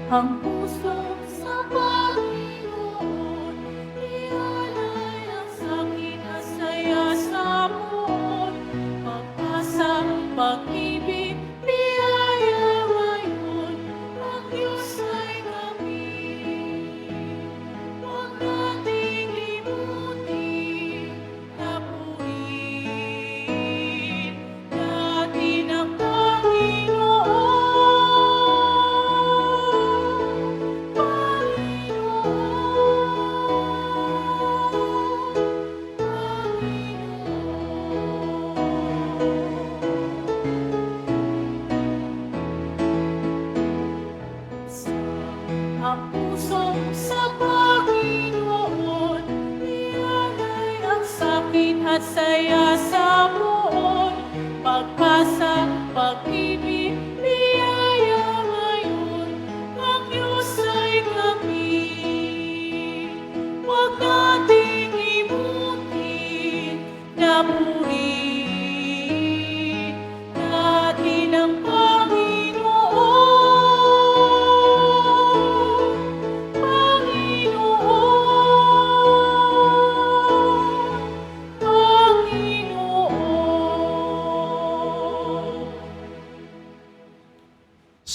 Ang puso sa Panginoon, ialay ang sakit at saya sa muon. Pagpasa, pag-ibig, biyaya ngayon, ang Diyos ay kami. Huwag nating limutin na purihin natin ang ang puso sa Panginoon, ialay ang sakit at saya sa muon. Pagpasa, pag-ibig, biyaya ngayon, ang Diyos ay kami. Huwag nating limutin na purihin natin ang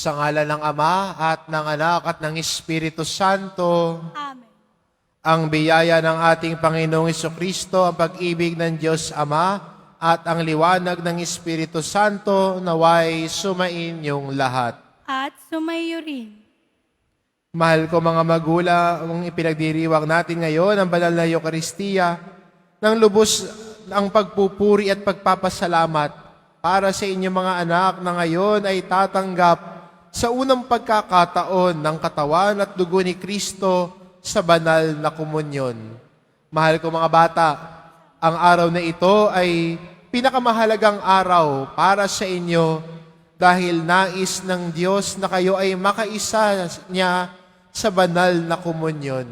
Sa ngalan ng Ama at ng Anak at ng Espiritu Santo, Amen. ang biyaya ng ating Panginoong Hesukristo, ang pag-ibig ng Diyos Ama, at ang liwanag ng Espiritu Santo naway sumain yung lahat. At sumayo rin. Mahal ko mga magulang, ang ipinagdiriwang natin ngayon ang banal na Eucharistia, ng lubos ang pagpupuri at pagpapasalamat para sa inyong mga anak na ngayon ay tatanggap sa unang pagkakataon ng katawan at dugo ni Kristo sa banal na komunyon. Mahal ko mga bata, ang araw na ito ay pinakamahalagang araw para sa inyo dahil nais ng Diyos na kayo ay makaisa niya sa banal na komunyon.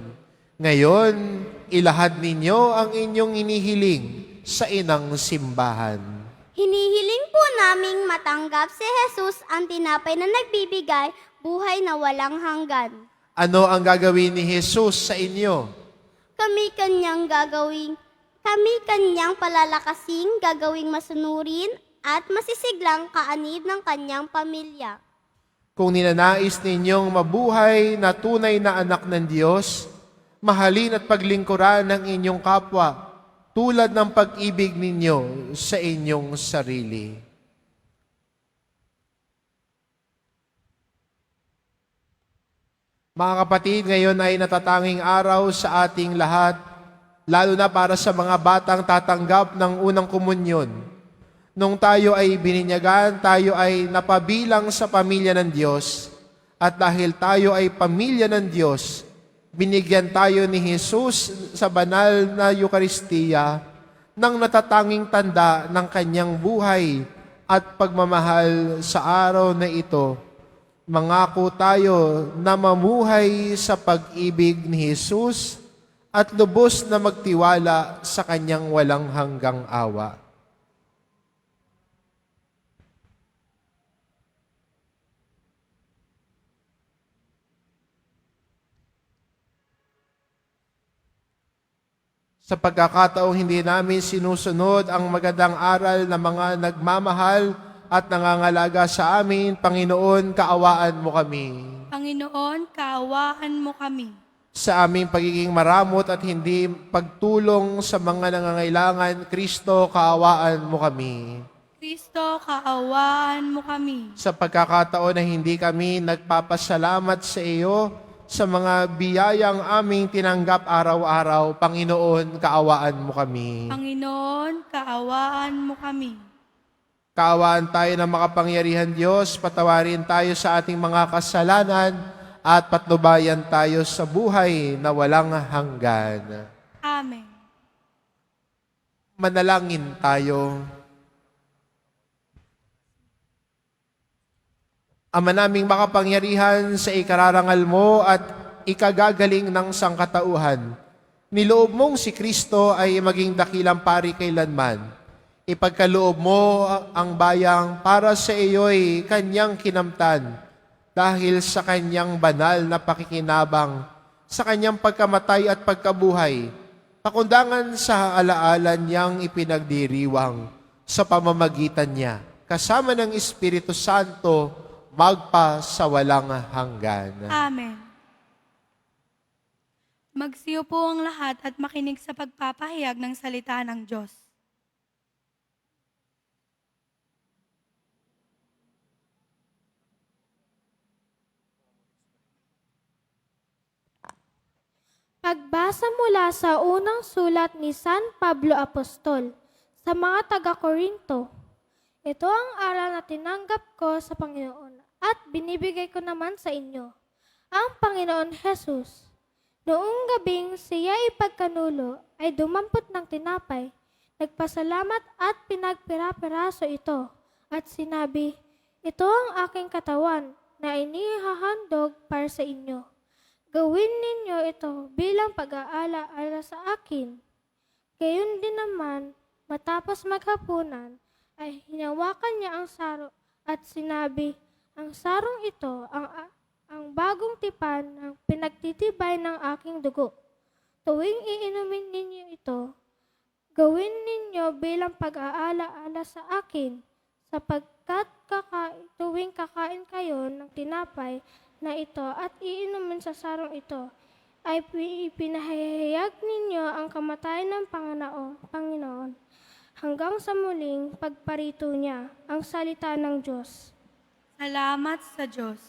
Ngayon, ilahad ninyo ang inyong inihiling sa inang simbahan. Hinihiling po naming matanggap si Jesus ang tinapay na nagbibigay buhay na walang hanggan. Ano ang gagawin ni Jesus sa inyo? Kami kanyang palalakasing, gagawing masunurin at masisiglang kaanib ng kanyang pamilya. Kung ninanais ninyong mabuhay na tunay na anak ng Diyos, mahalin at paglingkuran ng inyong kapwa, tulad ng pag-ibig ninyo sa inyong sarili. Mga kapatid, ngayon ay natatanging araw sa ating lahat, lalo na para sa mga batang tatanggap ng unang komunyon. Nung tayo ay bininyagan, tayo ay napabilang sa pamilya ng Diyos. At dahil tayo ay pamilya ng Diyos, binigyan tayo ni Jesus sa banal na Eucharistia ng natatanging tanda ng kanyang buhay at pagmamahal sa araw na ito. Mangako tayo na mamuhay sa pag-ibig ni Jesus at lubos na magtiwala sa kanyang walang hanggang awa. Sa pagkakataong hindi namin sinusunod ang magandang aral ng mga nagmamahal at nangangalaga sa amin, Panginoon, kaawaan mo kami. Panginoon, kaawaan mo kami. Sa aming pagiging maramot at hindi pagtulong sa mga nangangailangan, Kristo, kaawaan mo kami. Kristo, kaawaan mo kami. Sa pagkakataon na hindi kami nagpapasalamat sa iyo, sa mga biyayang aming tinanggap araw-araw, Panginoon, kaawaan mo kami. Panginoon, kaawaan mo kami. Kaawaan tayo ng makapangyarihan Diyos, patawarin tayo sa ating mga kasalanan, at patnubayan tayo sa buhay na walang hanggan. Amen. Manalangin tayo. Ama naming makapangyarihan, sa ikararangal mo at ikagagaling ng sangkatauhan, niloob mong si Kristo ay maging dakilang pari kailanman. Ipagkaloob mo ang bayang para sa iyo'y kanyang kinamtan. dahil sa kanyang banal na pakikinabang, sa kanyang pagkamatay at pagkabuhay, pakundangan sa alaala niyang ipinagdiriwang sa pamamagitan niya, kasama ng Espiritu Santo, magpa sa walang hanggan. Amen. Magsiyo po ang lahat at makinig sa pagpapahayag ng salita ng Diyos. Pagbasa mula sa unang sulat ni San Pablo Apostol sa mga taga-Korinto. Ito ang aral na tinanggap ko sa Panginoon at binibigay ko naman sa inyo. Ang Panginoon Jesus. Noong gabing siya ipagkanulo ay dumampot ng tinapay, nagpasalamat at pinagpira-piraso ito at sinabi, ito ang aking katawan na inihahandog para sa inyo. Gawin ninyo ito bilang pag-aala-ala sa akin. Gayon din naman, matapos maghapunan, ay hinawakan niya ang saro at sinabi, ang sarong ito ang bagong tipan ng pinagtitibay ng aking dugo. Tuwing iinumin ninyo ito, gawin ninyo bilang pag-aala-ala sa akin, sapagkat tuwing kakain kayo ng tinapay na ito at iinumin sa sarong ito, ay pinahayag ninyo ang kamatayan ng Panginoon hanggang sa muling pagparito niya, ang salita ng Diyos. Salamat sa Diyos.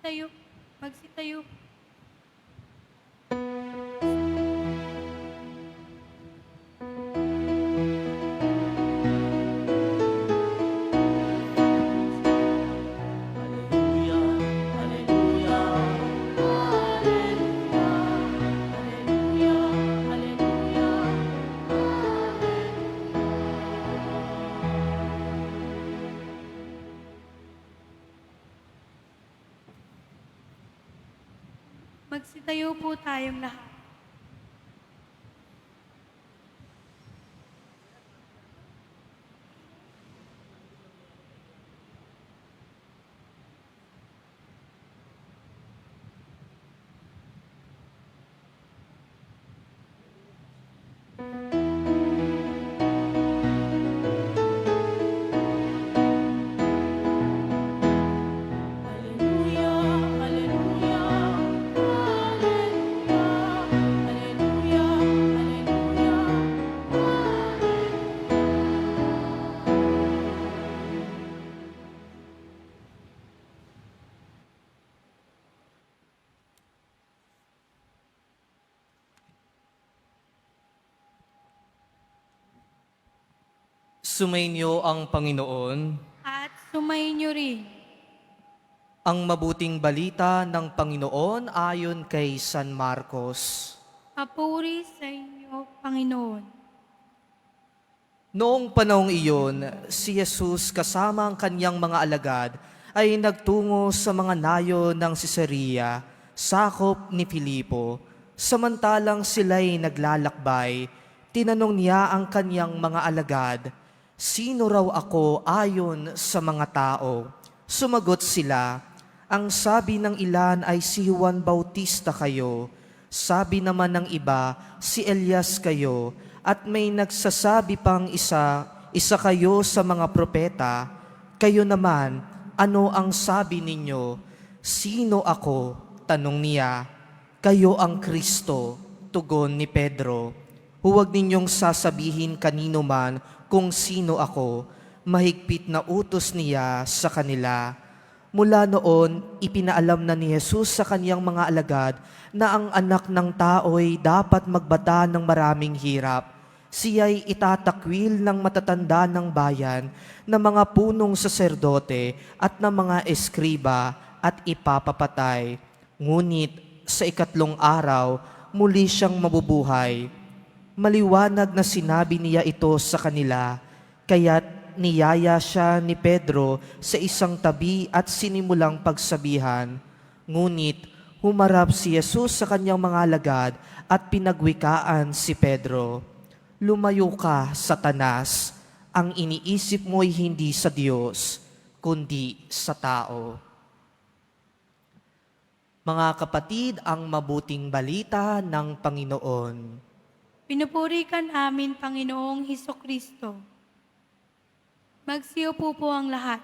Magsitayo. Magsitayo. Hallelujah, hallelujah, hallelujah, hallelujah, Magsitayo po tayong lahat. hallelujah, hallelujah, hallelujah, Sumainyo ang Panginoon, At sumayin niyo rin. ang mabuting balita ng Panginoon ayon kay San Marcos. Papuri sa inyo, Panginoon. Noong panahong iyon, si Jesus kasama ang kanyang mga alagad ay nagtungo sa mga nayo ng Cesarea, sakop ni Filipo. Samantalang sila'y naglalakbay, tinanong niya ang kanyang mga alagad, "Sino raw ako ayon sa mga tao?" Sumagot sila, "Ang sabi ng ilan ay si Juan Bautista kayo, sabi naman ng iba, si Elias kayo, at may nagsasabi pang isa kayo sa mga propeta. Kayo naman, ano ang sabi ninyo? Sino ako?" Tanong niya. "Kayo ang Kristo," tugon ni Pedro. "Huwag ninyong sasabihin kanino man kung sino ako." Mahigpit na utos niya sa kanila. Mula noon, ipinaalam na ni Jesus sa kanyang mga alagad na ang anak ng tao'y dapat magbata ng maraming hirap. Siya'y itatakwil ng matatanda ng bayan, ng mga punong saserdote at ng mga eskriba at ipapapatay. Ngunit sa 3 araw, muli siyang mabubuhay. Maliwanag na sinabi niya ito sa kanila, kaya't niyaya siya ni Pedro sa isang tabi at sinimulang pagsabihan. Ngunit humarap si Jesus sa kanyang mga alagad at pinagwikaan si Pedro. "Lumayo ka, Satanas, ang iniisip mo'y hindi sa Diyos, kundi sa tao." Mga kapatid, ang mabuting balita ng Panginoon. Pinupuri ka namin, Panginoong Hesukristo. Magsiupo po ang lahat.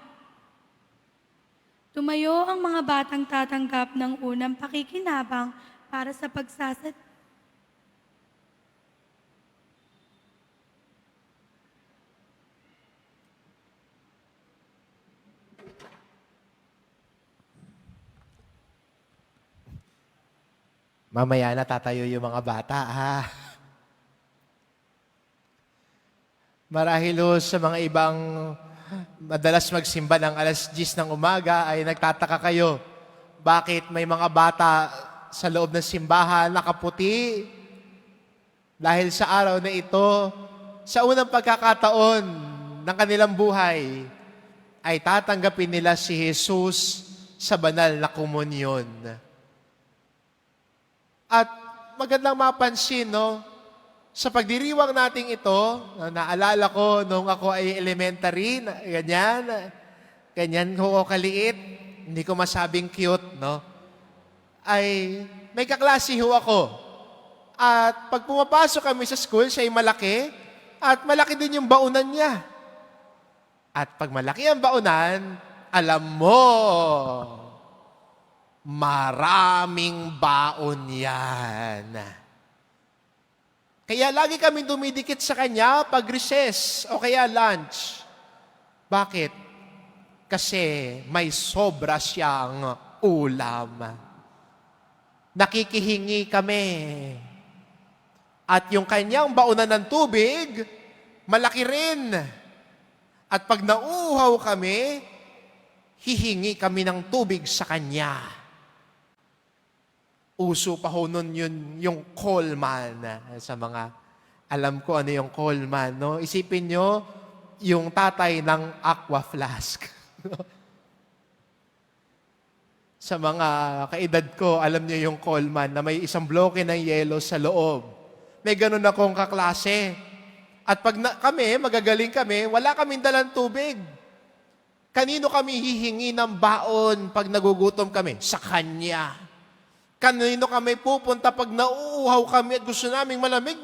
Tumayo ang mga batang tatanggap ng unang pakikinabang para sa pagsasat. Mamaya na tatayo yung mga bata, ha? Marahil sa mga ibang madalas magsimba ng alas 10 ng umaga ay nagtataka kayo, bakit may mga bata sa loob ng simbahan nakaputi? Dahil sa araw na ito, sa unang pagkakataon ng kanilang buhay, ay tatanggapin nila si Jesus sa banal na komunyon. At magandang mapansin, no? Sa pagdiriwang nating ito, naalala ko nung ako ay elementary, ganyan ko kaliit, hindi ko masabing cute, no? Ay may kaklase ho ako. At pag pumapasok kami sa school, siya ay malaki, at malaki din yung baunan niya. At pag malaki ang baunan, alam mo, maraming baon yan. Kaya lagi kami dumidikit sa kanya pag recess o kaya lunch. Bakit? Kasi may sobra siyang ulam. Nakikihingi kami. At yung kanyang baunan ng tubig, malaki rin. At pag nauuhaw kami, hihingi kami ng tubig sa kanya. Uso pa ho nun yun, yung Coleman. Sa mga, alam ko ano yung Coleman, no? Isipin nyo, yung tatay ng aqua flask. Sa mga kaedad ko, alam nyo yung Coleman na may isang bloke ng yelo sa loob. May ganun akong kaklase. At pag kami, magagaling kami, wala kaming dalang tubig. Kanino kami hihingi ng baon pag nagugutom kami? Sa kanya. Kanino kami pupunta pag nauuhaw kami at gusto naming malamig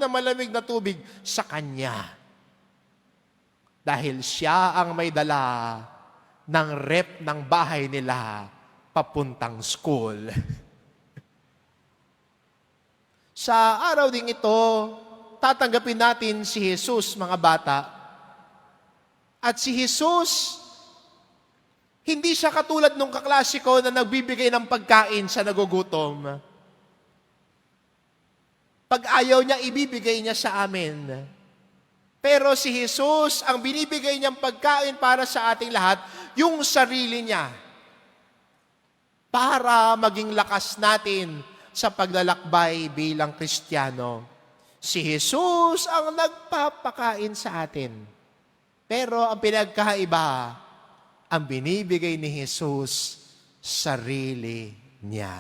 na tubig? Sa kanya. Dahil siya ang may dala ng rep ng bahay nila papuntang school. Sa araw ding ito, tatanggapin natin si Jesus, mga bata. At si Jesus, hindi siya katulad nung kaklasiko na nagbibigay ng pagkain sa nagugutom. Pag ayaw niya, ibibigay niya sa amin. Pero si Jesus, ang binibigay niyang pagkain para sa ating lahat, yung sarili niya. Para maging lakas natin sa paglalakbay bilang Kristiyano. Si Jesus ang nagpapakain sa atin. Pero ang pinagkaiba, ang binibigay ni Jesus, sarili niya.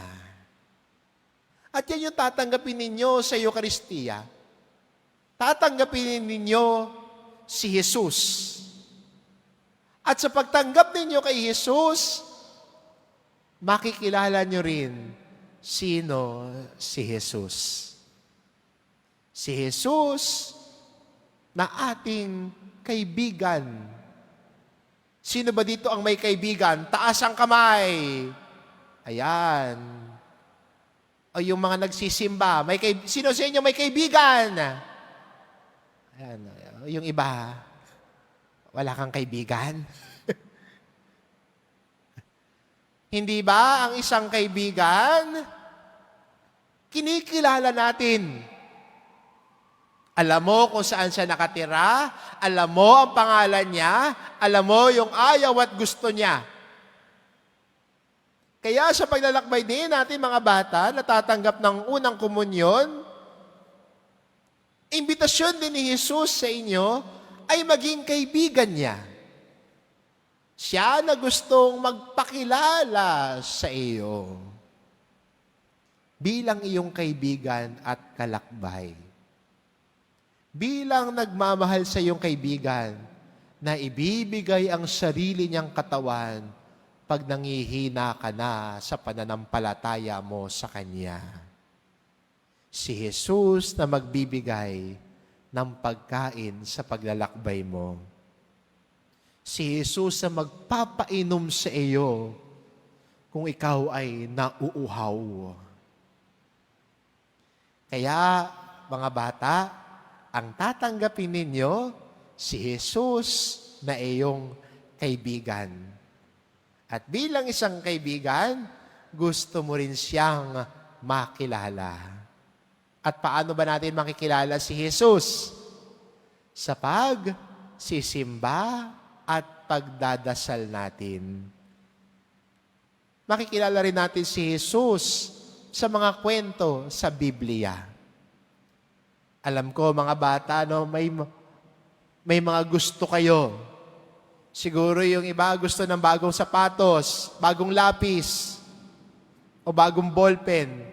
At yan yung tatanggapin ninyo sa Eucharistia. Tatanggapin ninyo si Jesus. At sa pagtanggap ninyo kay Jesus, makikilala nyo rin sino si Jesus. Si Jesus na ating kaibigan. Sino ba dito ang may kaibigan? Taas ang kamay. Ayan. O yung mga nagsisimba, sino sa inyo may kaibigan? Ayan. Yung iba, wala kang kaibigan? Hindi ba ang isang kaibigan, kinikilala natin? Alam mo kung saan siya nakatira, alam mo ang pangalan niya, alam mo yung ayaw at gusto niya. Kaya sa paglalakbay din natin mga bata, natatanggap ng unang komunyon, imbitasyon din ni Jesus sa inyo ay maging kaibigan niya. Siya na gustong magpakilala sa iyo bilang iyong kaibigan at kalakbay. Bilang nagmamahal sa iyong kaibigan na ibibigay ang sarili niyang katawan pag nangihina ka na sa pananampalataya mo sa Kanya. Si Jesus na magbibigay ng pagkain sa paglalakbay mo. Si Jesus na magpapainom sa iyo kung ikaw ay nauuhaw. Kaya, mga bata, ang tatanggapin ninyo, si Jesus na iyong kaibigan. At bilang isang kaibigan, gusto mo rin siyang makilala. At paano ba natin makikilala si Jesus? Sa pagsisimba at pagdadasal natin. Makikilala rin natin si Jesus sa mga kwento sa Biblia. Alam ko, mga bata, no, may mga gusto kayo. Siguro yung iba gusto ng bagong sapatos, bagong lapis, o bagong ballpen.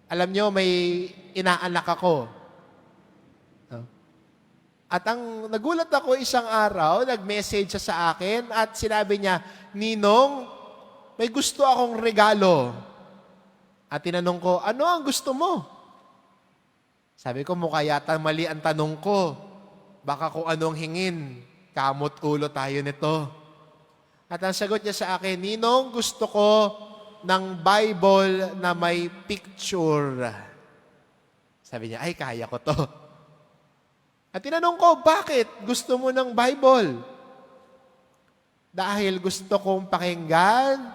Alam nyo, may inaanak ako. At ang nagulat ako isang araw, nag-message siya sa akin at sinabi niya, Ninong, may gusto akong regalo. At tinanong ko, ano ang gusto mo? Sabi ko, mukha yata mali ang tanong ko. Baka kung anong hingin, kamot ulo tayo nito. At ang sagot niya sa akin, Ninong, gusto ko ng Bible na may picture. Sabi niya, ay, kaya ko to. At tinanong ko, bakit gusto mo ng Bible? Dahil gusto kong pakinggan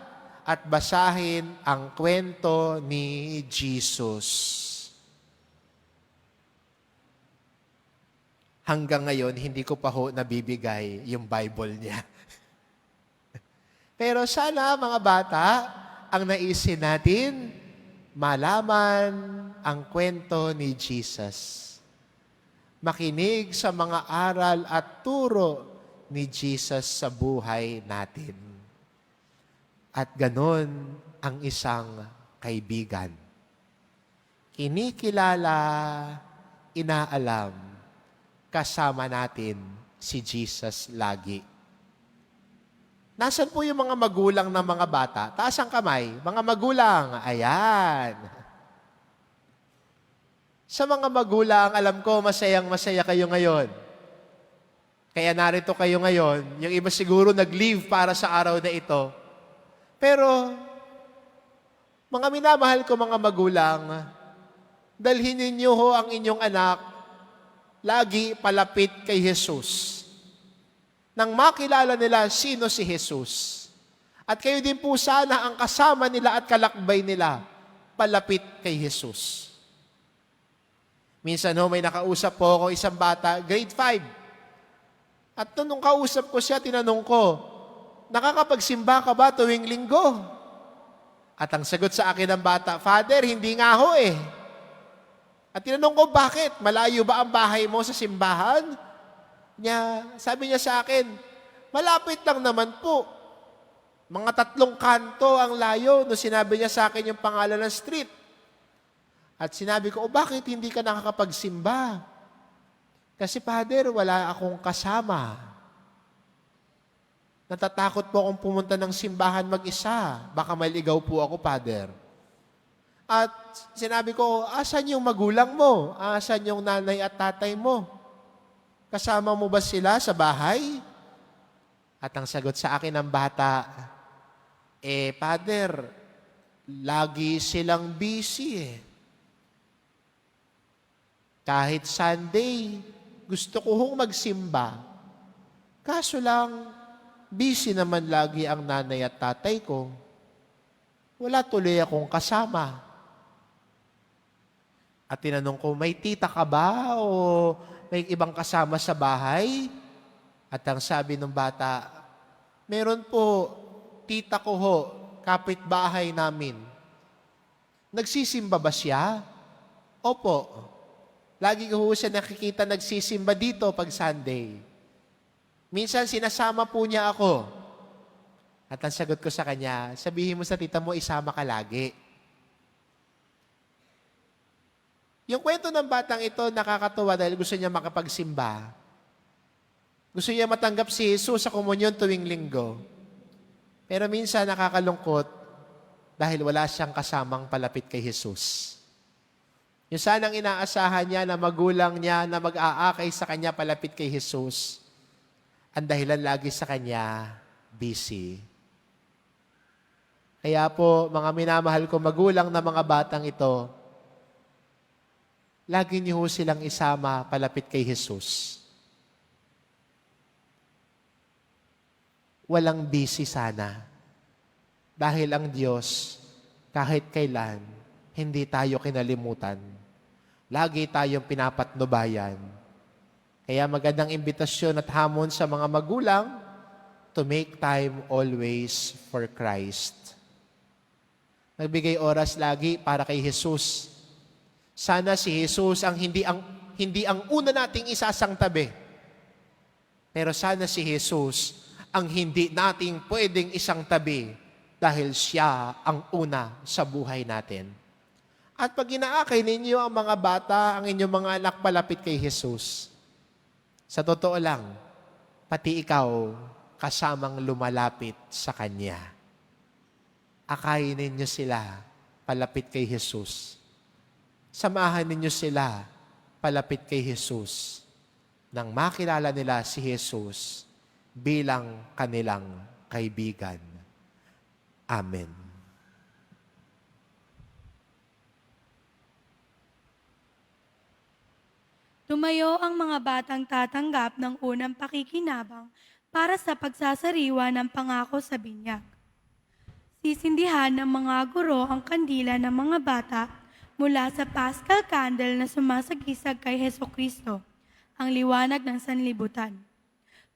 at basahin ang kwento ni Jesus. Hanggang ngayon, hindi ko pa ho nabibigay yung Bible niya. Pero sana mga bata, ang naisin natin, malaman ang kwento ni Jesus. Makinig sa mga aral at turo ni Jesus sa buhay natin. At ganon ang isang kaibigan. Kinikilala, inaalam, kasama natin si Jesus lagi. Nasaan po yung mga magulang ng mga bata? Taas ang kamay. Mga magulang, ayan. Sa mga magulang, alam ko, masayang-masaya kayo ngayon. Kaya narito kayo ngayon. Yung iba siguro nag-leave para sa araw na ito. Pero, mga minamahal ko mga magulang, dalhin ninyo ho ang inyong anak lagi palapit kay Jesus. Nang makilala nila sino si Jesus. At kayo din po sana ang kasama nila at kalakbay nila palapit kay Jesus. Minsan ho, may nakausap po ako isang bata, grade 5. At nung kausap ko siya, tinanong ko, nakakapagsimba ka ba tuwing linggo? At ang sagot sa akin ng bata, Father, hindi nga ho eh. At tinanong ko, bakit? Malayo ba ang bahay mo sa simbahan? Sabi niya sa akin, malapit lang naman po. Mga 3 kanto ang layo nung sinabi niya sa akin yung pangalan ng street. At sinabi ko, bakit hindi ka nakakapagsimba? Kasi Father, wala akong kasama. Natatakot po akong pumunta ng simbahan mag-isa. Baka maligaw po ako, Father. At sinabi ko, asan yung magulang mo? Asan yung nanay at tatay mo? Kasama mo ba sila sa bahay? At ang sagot sa akin ng bata, Father, lagi silang busy eh. Kahit Sunday, gusto ko hong magsimba. Kaso lang, busy naman lagi ang nanay at tatay ko. Wala tuloy akong kasama. At tinanong ko, may tita ka ba o may ibang kasama sa bahay? At ang sabi ng bata, meron po, tita ko ho, kapitbahay namin. Nagsisimba ba siya? Opo. Lagi ko ho siya nakikita nagsisimba dito pag Sunday. Minsan sinasama po niya ako. At ang sagot ko sa kanya, sabihin mo sa tita mo, isama ka lagi. Yung kwento ng batang ito nakakatuwa dahil gusto niya makapagsimba. Gusto niya matanggap si Jesus sa komunyon tuwing linggo. Pero minsan nakakalungkot dahil wala siyang kasamang palapit kay Jesus. Yung sanang inaasahan niya na magulang niya na mag-aakay sa kanya palapit kay Jesus, ang dahilan lagi sa kanya, busy. Kaya po, mga minamahal ko magulang na mga batang ito, lagi niyo silang isama palapit kay Jesus. Walang busy sana. Dahil ang Diyos, kahit kailan, hindi tayo kinalimutan. Lagi tayong pinapatnubayan. Kaya magandang imbitasyon at hamon sa mga magulang to make time always for Christ. Magbigay oras lagi para kay Jesus. Sana si Jesus ang hindi ang una nating isasangtabi. Pero sana si Jesus ang hindi nating pwedeng isang tabi dahil siya ang una sa buhay natin. At pag inaakay ninyo ang mga bata, ang inyong mga anak palapit kay Jesus, sa totoo lang, pati ikaw kasamang lumalapit sa Kanya. Akayin ninyo sila palapit kay Jesus. Samahan ninyo sila palapit kay Jesus nang makilala nila si Jesus bilang kanilang kaibigan. Amen. Tumayo ang mga batang tatanggap ng unang pakikinabang para sa pagsasariwa ng pangako sa binyag. Sisindihan ng mga guro ang kandila ng mga bata mula sa Paschal Candle na sumasagisag kay Hesukristo, ang liwanag ng sanlibutan.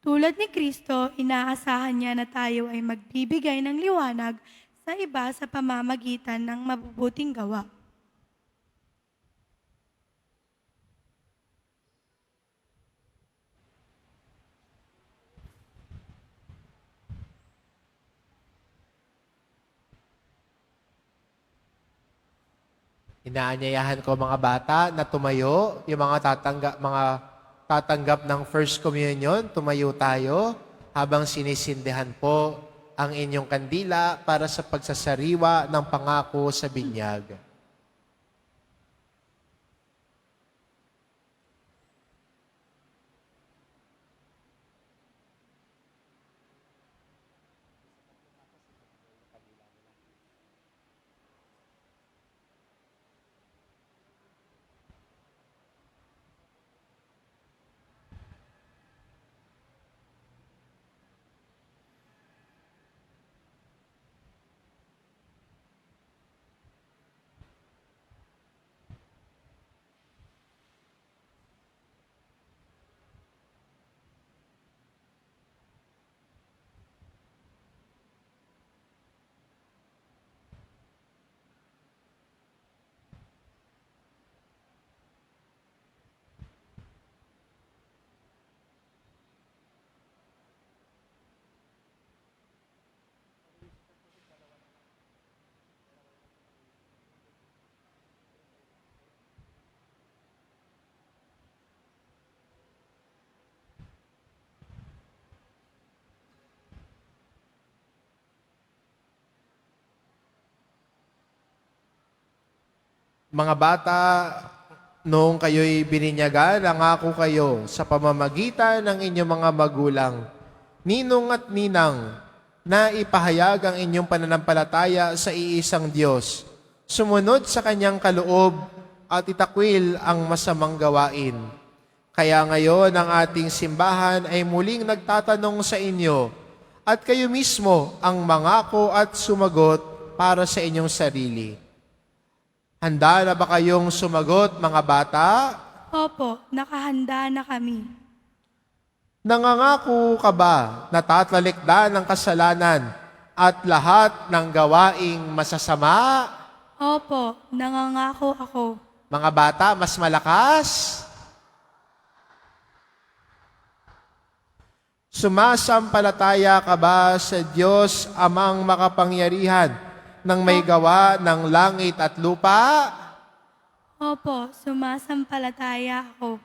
Tulad ni Kristo, inaasahan niya na tayo ay magbibigay ng liwanag sa iba sa pamamagitan ng mabubuting gawa. Inaanyayahan ko mga bata na tumayo, yung mga tatanggap ng First Communion, tumayo tayo habang sinisindihan po ang inyong kandila para sa pagsasariwa ng pangako sa binyag. Mga bata, noong kayo'y bininyagan, nangako kayo sa pamamagitan ng inyong mga magulang, ninong at ninang, na ipahayag ang inyong pananampalataya sa iisang Diyos, sumunod sa kanyang kaloob at itakwil ang masamang gawain. Kaya ngayon ang ating simbahan ay muling nagtatanong sa inyo at kayo mismo ang mangako at sumagot para sa inyong sarili. Handa na ba kayong sumagot, mga bata? Opo, nakahanda na kami. Nangangako ka ba na tatlalikdan ng kasalanan at lahat ng gawaing masasama? Opo, nangangako ako. Mga bata, mas malakas? Sumasampalataya ka ba sa Diyos amang makapangyarihan ng may gawa ng langit at lupa? Opo, sumasampalataya ako.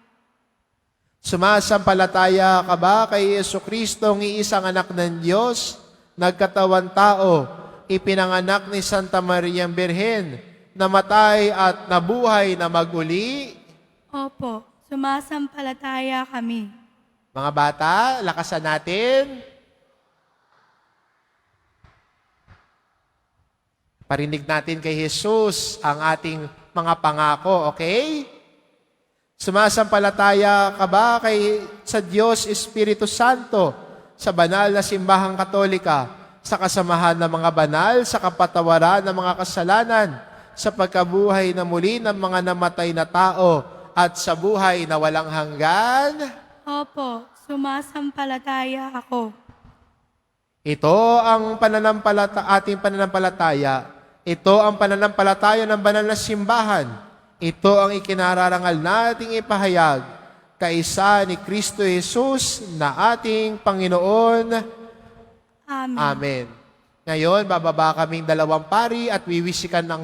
Sumasampalataya ka ba kay Jesucristo, ang iisang anak ng Diyos, nagkatawan tao, ipinanganak ni Santa Maria Birhen, namatay at nabuhay na maguli? Opo, sumasampalataya kami. Mga bata, lakasan natin. Parinig natin kay Jesus ang ating mga pangako, okay? Sumasampalataya ka ba sa Diyos Espiritu Santo, sa banal na simbahang katolika, sa kasamahan ng mga banal, sa kapatawaran ng mga kasalanan, sa pagkabuhay na muli ng mga namatay na tao, at sa buhay na walang hanggan? Opo, sumasampalataya ako. Ito ang ating pananampalataya. Ito ang pananampalataya ng banal na simbahan. Ito ang ikinararangal nating ipahayag kaisa ni Kristo Jesus na ating Panginoon. Amen. Amen. Ngayon, bababa kaming dalawang pari at wiwisikan ng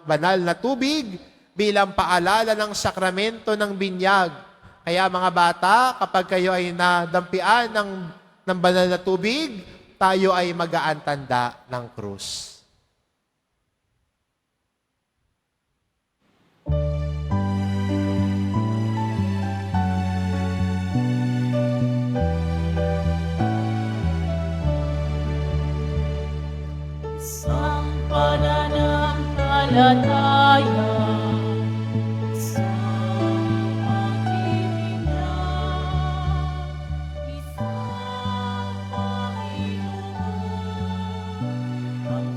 banal na tubig bilang paalala ng sakramento ng binyag. Kaya mga bata, kapag kayo ay nadampian ng banal na tubig, tayo ay mag-aantanda ng krus. Pananampalataya sa Panginoon, isang Panginoon, ang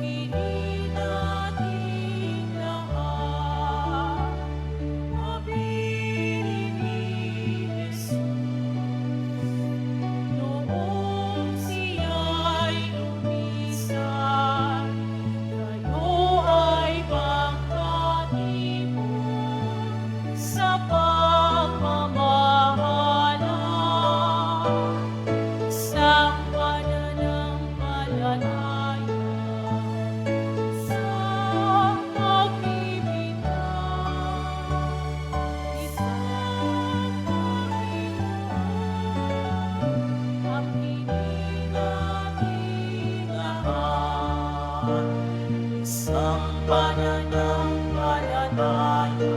isang pananampalataya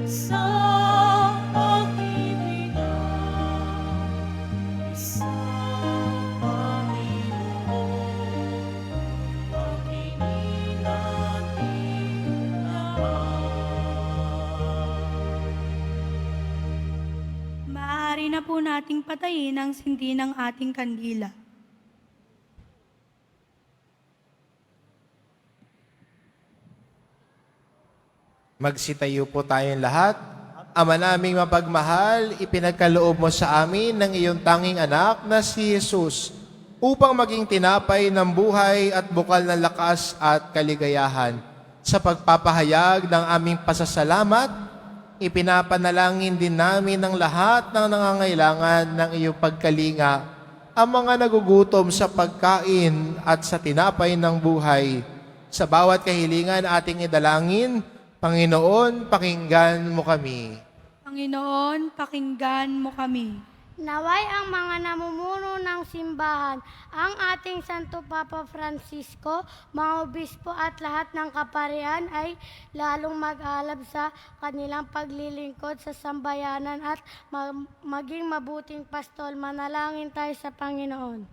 sa pag-ibig ng isang Panginoon, ang hinihin nating lahat. Maaari na po nating patayin ang sindi ng ating kandila. Magsitayo po tayong lahat. Ama naming mapagmahal, ipinagkaloob mo sa amin ng iyong tanging anak na si Jesus upang maging tinapay ng buhay at bukal ng lakas at kaligayahan. Sa pagpapahayag ng aming pasasalamat, ipinapanalangin din namin ng lahat ng nangangailangan ng iyong pagkalinga, ang mga nagugutom sa pagkain at sa tinapay ng buhay. Sa bawat kahilingan ating idalangin, Panginoon, pakinggan mo kami. Panginoon, pakinggan mo kami. Naway ang mga namumuno ng simbahan, ang ating Santo Papa Francisco, mga obispo at lahat ng kaparian ay lalong mag-alab sa kanilang paglilingkod sa sambayanan at maging mabuting pastol. Manalangin tayo sa Panginoon.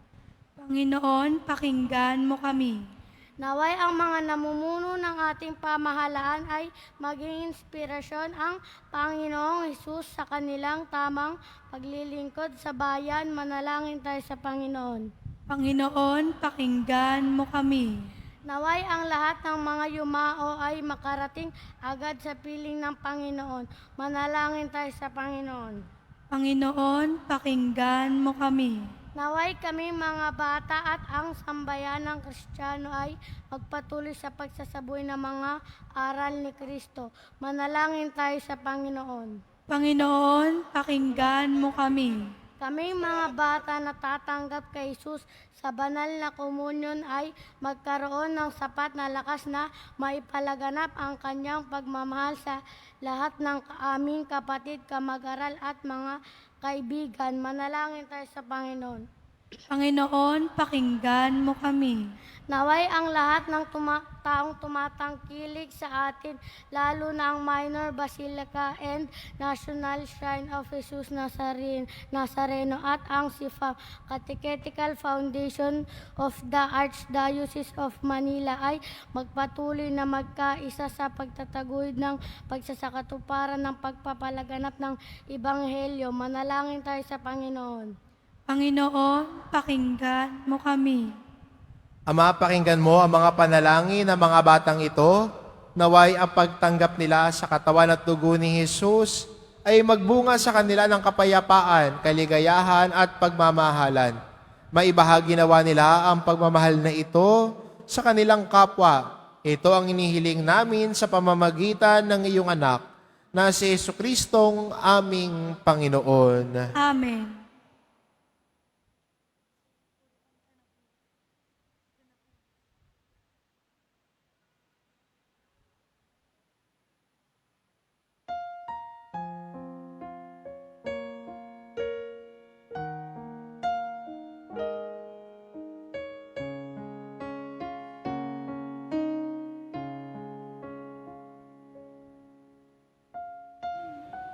Panginoon, pakinggan mo kami. Naway ang mga namumuno ng ating pamahalaan ay maging inspirasyon ang Panginoong Hesus sa kanilang tamang paglilingkod sa bayan. Manalangin tayo sa Panginoon. Panginoon, pakinggan mo kami. Naway ang lahat ng mga yumao ay makarating agad sa piling ng Panginoon. Manalangin tayo sa Panginoon. Panginoon, pakinggan mo kami. Naway kami mga bata at ang sambayanang Kristiyano ay magpatuloy sa pagsasabuhay ng mga aral ni Kristo. Manalangin tayo sa Panginoon. Panginoon, pakinggan mo kami. Kami mga bata na tatanggap kay Jesus sa banal na komunyon ay magkaroon ng sapat na lakas na maipalaganap ang kanyang pagmamahal sa lahat ng aming kapatid, kamag-aral at mga kaibigan. Manalangin tayo sa Panginoon. Panginoon, pakinggan mo kami. Naway ang lahat ng taong tumatangkilik sa atin, lalo na ang Minor Basilica and National Shrine of Jesus Nazareno at ang SIFA Catechetical Foundation of the Archdiocese of Manila ay magpatuloy na magkaisa sa pagtataguyod ng pagsasakatuparan ng pagpapalaganap ng Ebanghelyo. Manalangin tayo sa Panginoon. Panginoon, pakinggan mo kami. Ama, pakinggan mo ang mga panalangin ng mga batang ito, naway ang pagtanggap nila sa katawan at dugo ni Jesus ay magbunga sa kanila ng kapayapaan, kaligayahan at pagmamahalan. Maibahagi nawa nila ang pagmamahal na ito sa kanilang kapwa. Ito ang inihiling namin sa pamamagitan ng iyong anak na si Jesucristong aming Panginoon. Amen.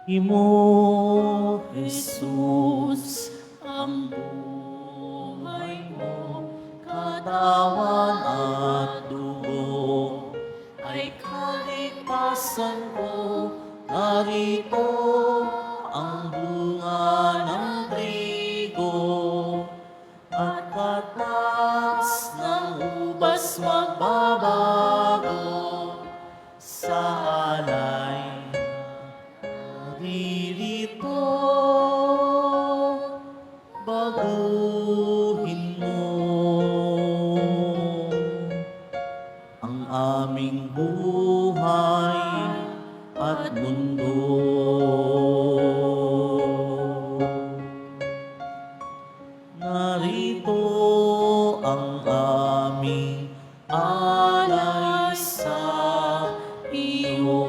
Imo, Jesus, ang buhay mo, katawan at dugo, ay kaligtasan ko. Narito ang bunga ng trigo, at katas ng ubas magbabago sa alay. Naririto, baguhin mo ang aming buhay at mundo. Narito ang aming alay sa iyo.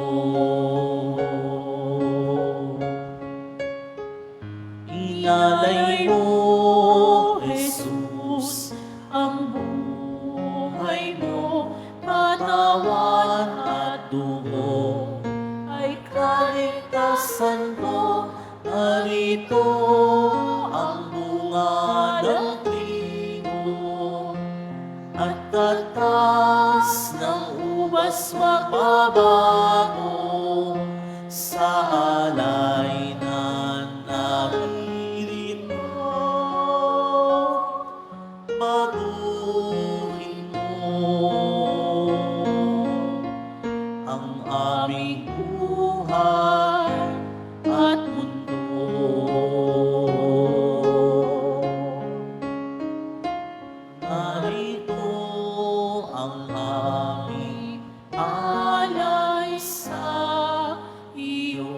Inalay mo, Jesus, ang buhay katas ng ubas magbabago sa alay na naririto. Baguhin mo ang aming buhay at mundo. Narito ang aming alay sa iyo.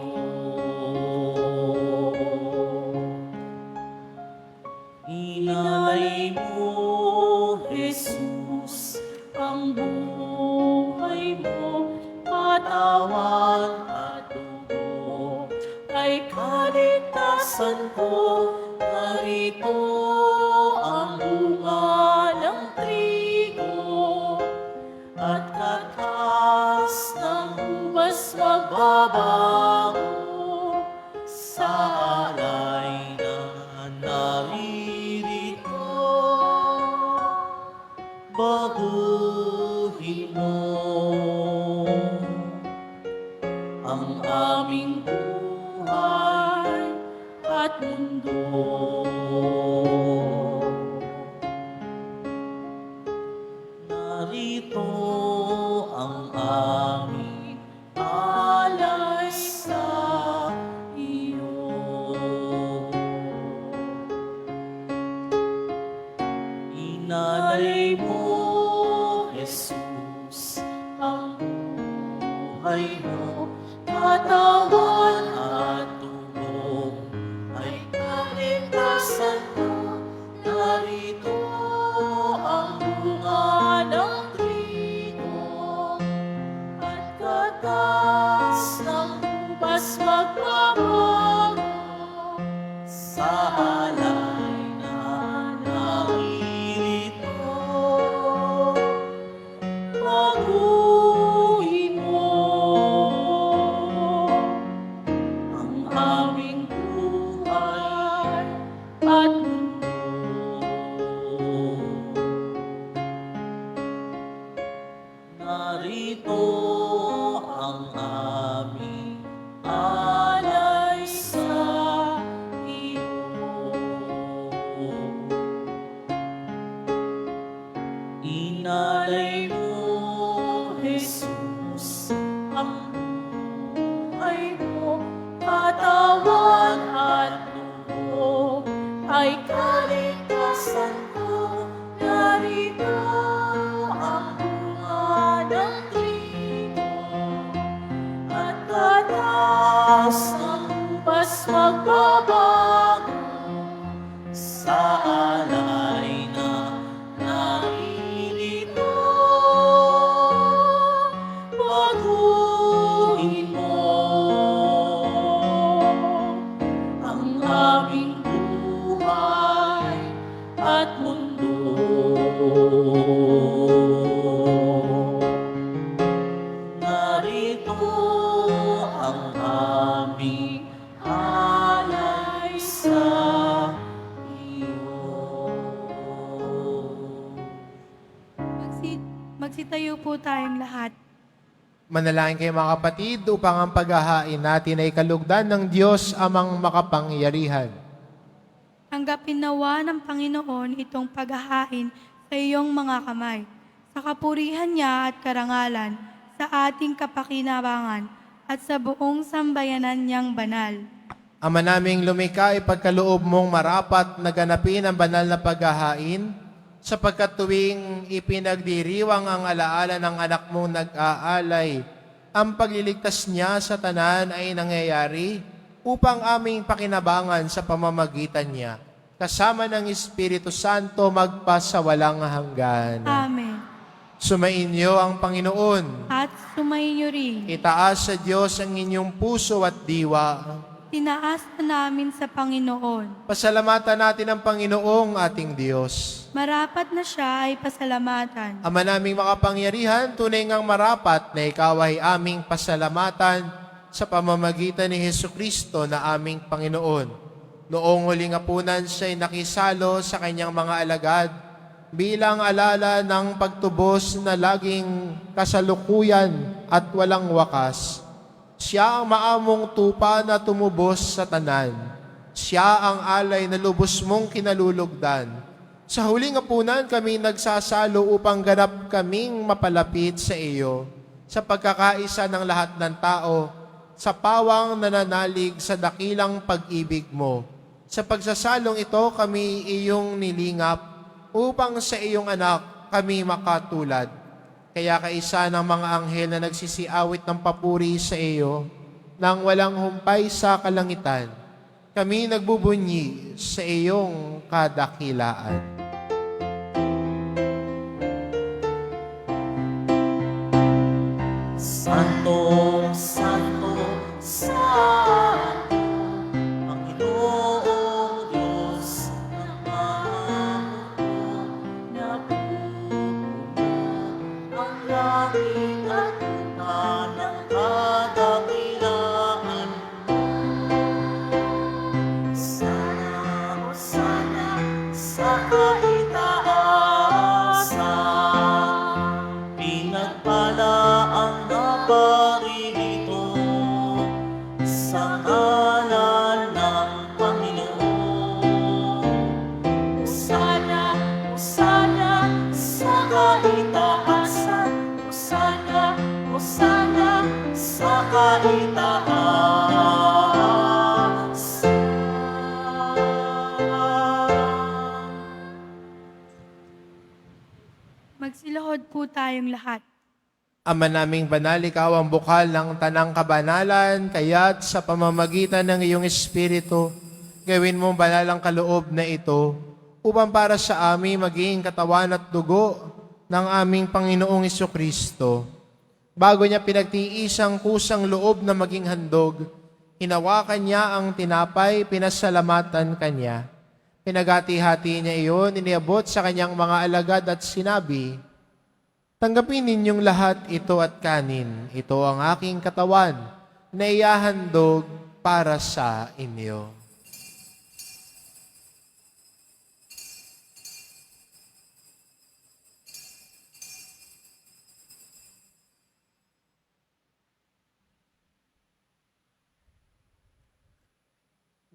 Inalay mo, Jesus, ang buhay mo, katawan at dugo, ay kaligtasan ko. Narito ang bunga ng trigo at katas ng ubas magbabago sa alay na naririto. Baguhin mo ang aming buhay at mundo. Narito ang aming alay sa iyo. Inalay mo, Jesus, ang buhay mo, katawan at dugo, ay kaligtasan ko. Narito ang bunga ng trigo at katas ng ubas magbabago sa alay na naririto. Baguhin mo ang aming buhay at mundo. Narito ang aming alay sa iyo. Inalay mo, Jesus, ang buhay mo, katawan at dugo, ay kaligtasan ko. Narito ang bunga ng trigo at katas ng ubas magbabago sa alay na naririto. Baguhin mo ang aming buhay at mundo. Narito ang aming alay sa iyo. Magsitayo po tayong lahat. Manalangin kayo mga kapatid upang ang paghahain natin ay kalugdan ng Diyos amang makapangyarihan. Tanggapin nawa ng Panginoon itong paghahain sa iyong mga kamay, sa kapurihan niya at karangalan, sa ating kapakinabangan, at sa buong sambayanan niyang banal. Ama naming lumikha, ipagkaloob mong marapat na ganapin ang banal na paghahain, sapagkat tuwing ipinagdiriwang ang alaala ng anak mong nag-aalay, ang pagliligtas niya sa tanan ay nangyayari upang aming pakinabangan sa pamamagitan niya, kasama ng Espiritu Santo magpasawalang hanggan. Amen. Sumainyo ang Panginoon. At sumainyo rin. Itaas sa Diyos ang inyong puso at diwa. Tinaas na namin sa Panginoon. Pasalamatan natin ang Panginoong ating Diyos. Marapat na siya ay pasalamatan. Ama naming makapangyarihan, tunay ngang marapat na ikaw ay aming pasalamatan sa pamamagitan ni Hesukristo na aming Panginoon. Noong huling hapunan siya'y nakisalo sa kanyang mga alagad bilang alala ng pagtubos na laging kasalukuyan at walang wakas. Siya ang maamong tupa na tumubos sa tanan. Siya ang alay na lubos mong kinalulugdan. Sa huling hapunan kami nagsasalo upang ganap kaming mapalapit sa iyo sa pagkakaisa ng lahat ng tao, sa pawang nananalig sa dakilang pag-ibig mo. Sa pagsasalong ito kami iyong nilingap upang sa iyong anak kami makatulad. Kaya kaisa ng mga anghel na nagsisiawit ng papuri sa iyo nang walang humpay sa kalangitan, kami nagbubunyi sa iyong kadakilaan. Santo, Santo, Santo, Panginoong Diyos ng mamuno, napupuno ang langit at lupa ng kadakilaan mo. Sana, o sana, sa kaitaasan, pinagpala ang naparirito sa ngalan ng Panginoon. Hosana, Hosana, sa kaitaasan. Hosana, Hosana, sa kaitaasan. Magsilahod po tayong lahat. Ama naming banal, ikaw ang bukal ng tanang kabanalan, kaya't sa pamamagitan ng iyong Espiritu, gawin mong banal ang kaloob na ito, upang para sa amin maging katawan at dugo ng aming Panginoong Jesucristo. Bago niya pinagtiis ang kusang loob na maging handog, hinawakan niya ang tinapay, pinasalamatan kanya. Pinagati-hati niya iyon, iniabot sa kanyang mga alagad at sinabi, tanggapin ninyong lahat ito at kanin. Ito ang aking katawan na iyahandog para sa inyo.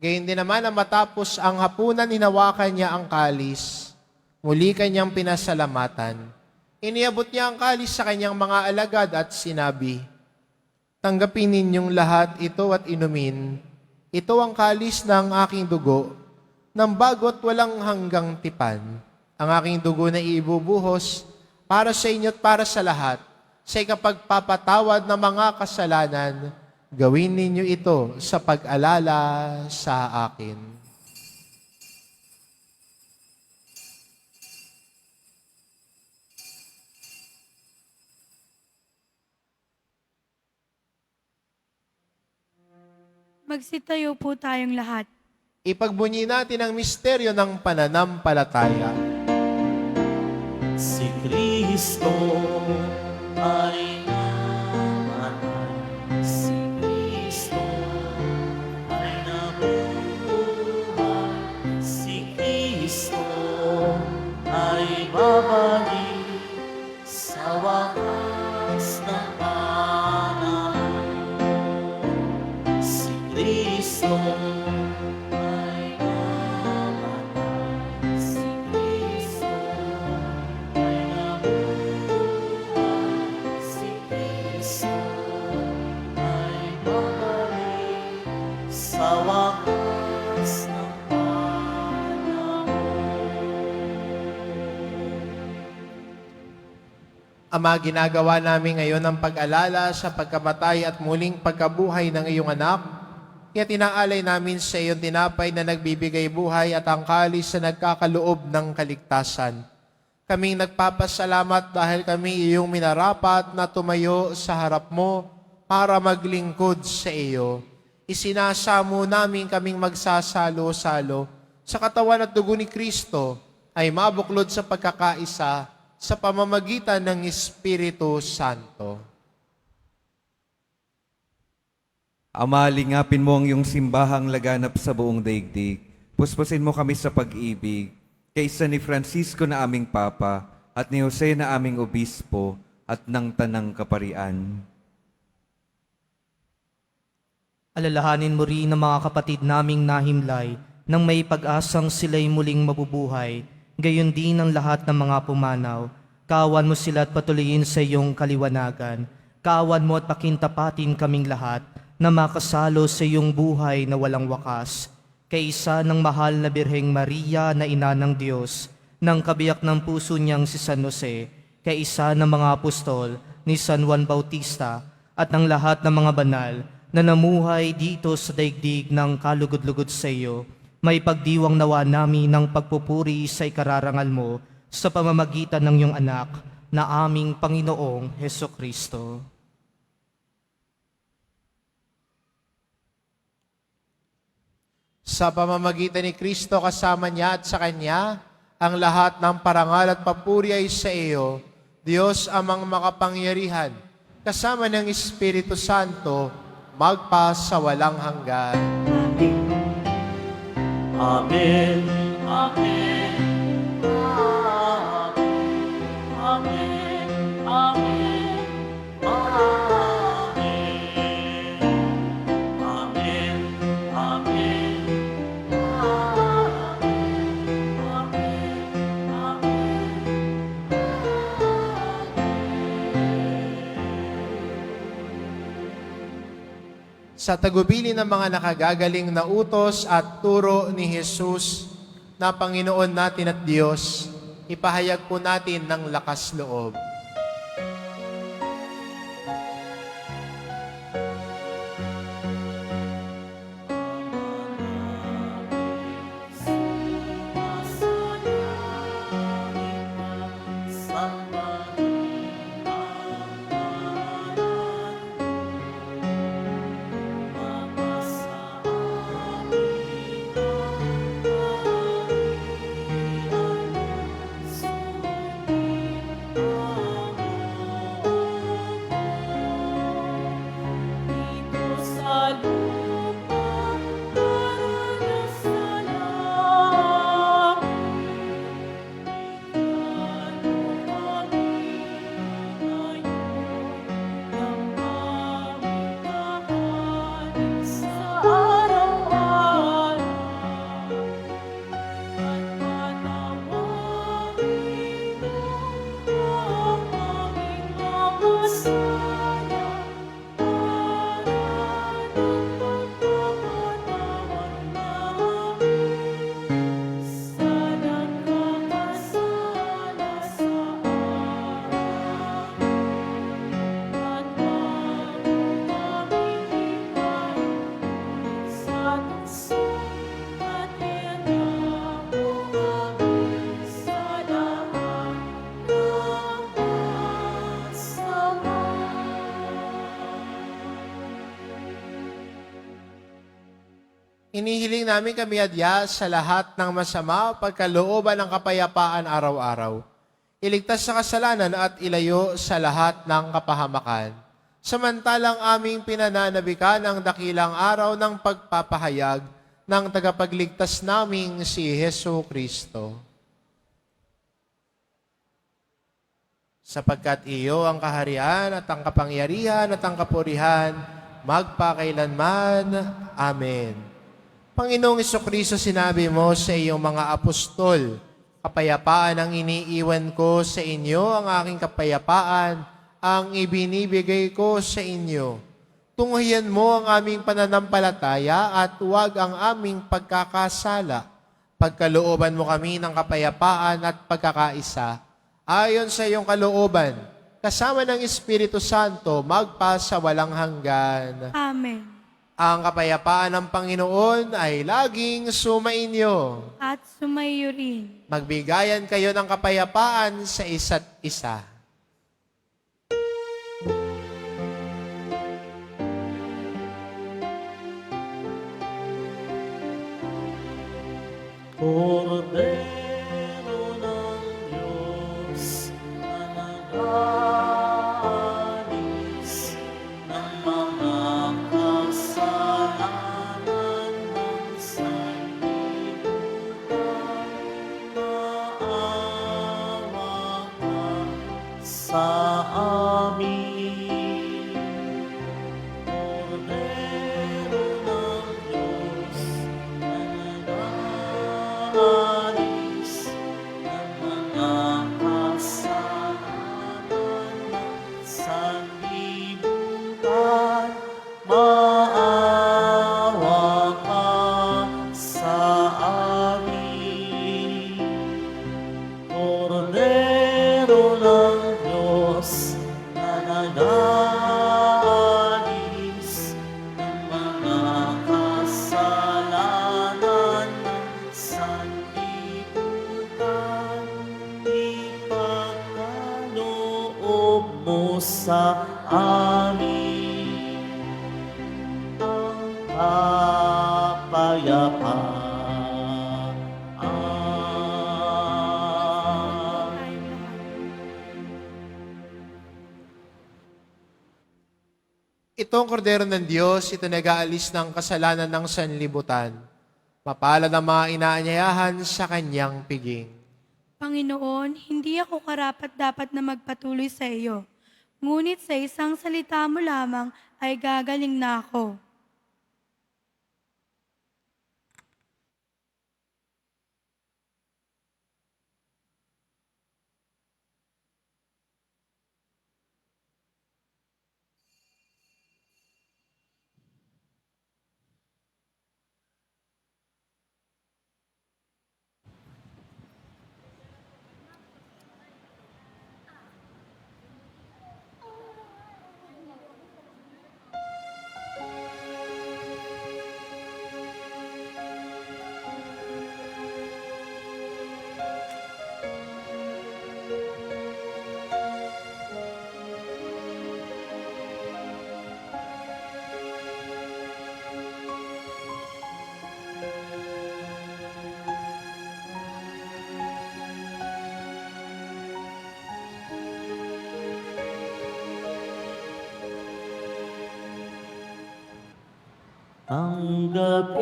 Gayun din naman na matapos ang hapunan, hinawakan niya ang kalis. Muli kanyang pinasalamatan. Iniabot niya ang kalis sa kanyang mga alagad at sinabi, tanggapin ninyong lahat ito at inumin. Ito ang kalis ng aking dugo, ng bago't walang hanggang tipan. Ang aking dugo na ibubuhos para sa inyo at para sa lahat, sa ikapagpapatawad ng mga kasalanan. Gawin ninyo ito sa pag-alala sa akin. Magsitayo po tayong lahat. Ipagbunyi natin ang misteryo ng pananampalataya. Si Kristo ay namatay. Si Kristo ay nabuhay. Si Kristo ay babalik sa wakas ng panahon. Si Kristo ay namatay. Si Kristo ay nabuhay. Si Kristo ay babalik sa wakas ng panahon. Ama, ginagawa namin ngayon ang pag-alala sa pagkamatay at muling pagkabuhay ng iyong anak. Kaya tinaalay namin sa iyong tinapay na nagbibigay buhay at ang kalis na nagkakaloob ng kaligtasan. Kaming nagpapasalamat dahil kami iyong minarapat na tumayo sa harap mo para maglingkod sa iyo. Isinasamo namin kaming magsasalo-salo sa katawan at dugo ni Kristo ay mabuklod sa pagkakaisa sa pamamagitan ng Espiritu Santo. Ama, lingapin mo ang iyong simbahang laganap sa buong daigdig. Puspusin mo kami sa pag-ibig kaysa ni Francisco na aming Papa, at ni Jose na aming Obispo, at ng Tanang Kaparian. Alalahanin mo rin ang mga kapatid naming nahimlay nang may pag-asang sila'y muling mabubuhay, gayon din ang lahat ng mga pumanaw. Kawan mo sila at patuloyin sa iyong kaliwanagan. Kawan mo at pakintapatin kaming lahat na makasalo sa iyong buhay na walang wakas. Kaisa ng mahal na Birheng Maria na ina ng Diyos, ng kabiyak ng puso niyang si San Jose, kaisa ng mga apostol ni San Juan Bautista, at ng lahat ng mga banal na namuhay dito sa daigdig ng kalugod-lugod sa iyo, may pagdiwang nawa namin ng pagpupuri sa ikararangal mo sa pamamagitan ng iyong anak na aming Panginoong Hesukristo. Sa pamamagitan ni Kristo kasama niya at sa Kanya, ang lahat ng parangal at papuri ay sa iyo, Diyos amang makapangyarihan, kasama ng Espiritu Santo, magpa sa walang hanggan. Amen. Amen. Amen. Amen. Amen. Amen. Sa tagubili ng mga nakagagaling na utos at turo ni Jesus na Panginoon natin at Diyos, ipahayag po natin ng lakas loob. Inihiling namin kami adya sa lahat ng masama pagkalooban ng kapayapaan araw-araw. Iligtas sa kasalanan at ilayo sa lahat ng kapahamakan. Samantalang aming pinananabikan ang dakilang araw ng pagpapahayag ng tagapagligtas naming si Hesu Kristo. Sapagkat iyo ang kaharian at ang kapangyarihan at ang kapurihan, magpakailanman. Amen. Panginoong Jesucristo, sinabi mo sa iyong mga apostol, kapayapaan ang iniiwan ko sa inyo, ang aking kapayapaan ang ibinibigay ko sa inyo. Tunghayan mo ang aming pananampalataya at huwag ang aming pagkakasala. Pagkalooban mo kami ng kapayapaan at pagkakaisa, ayon sa iyong kalooban, kasama ng Espiritu Santo, magpa sa walang hanggan. Amen. Ang kapayapaan ng Panginoon ay laging sumainyo. At sumayo rin. Magbigayan kayo ng kapayapaan sa isa't isa. Cordero ng Diyos na nag-alis ng mga kasalanan ng sanlibutan, sa amin. Kordero ng Diyos na nag-aalis ng mga kasalanan ng sanlibutan, maawa ka sa amin. Kordero ng Diyos na nag-aalis ng mga kasalanan ng sanlibutan, ipagkaloob mo sa amin ang kapayapaan. Ito ang kordero ng Diyos, ito nag-aalis ng kasalanan ng sanlibutan. Mapalad ang mga inaanyayahan sa kanyang piging. Panginoon, hindi ako karapat-dapat na magpatuloy sa iyo. Ngunit sa isang salita mo lamang ay gagaling na ako.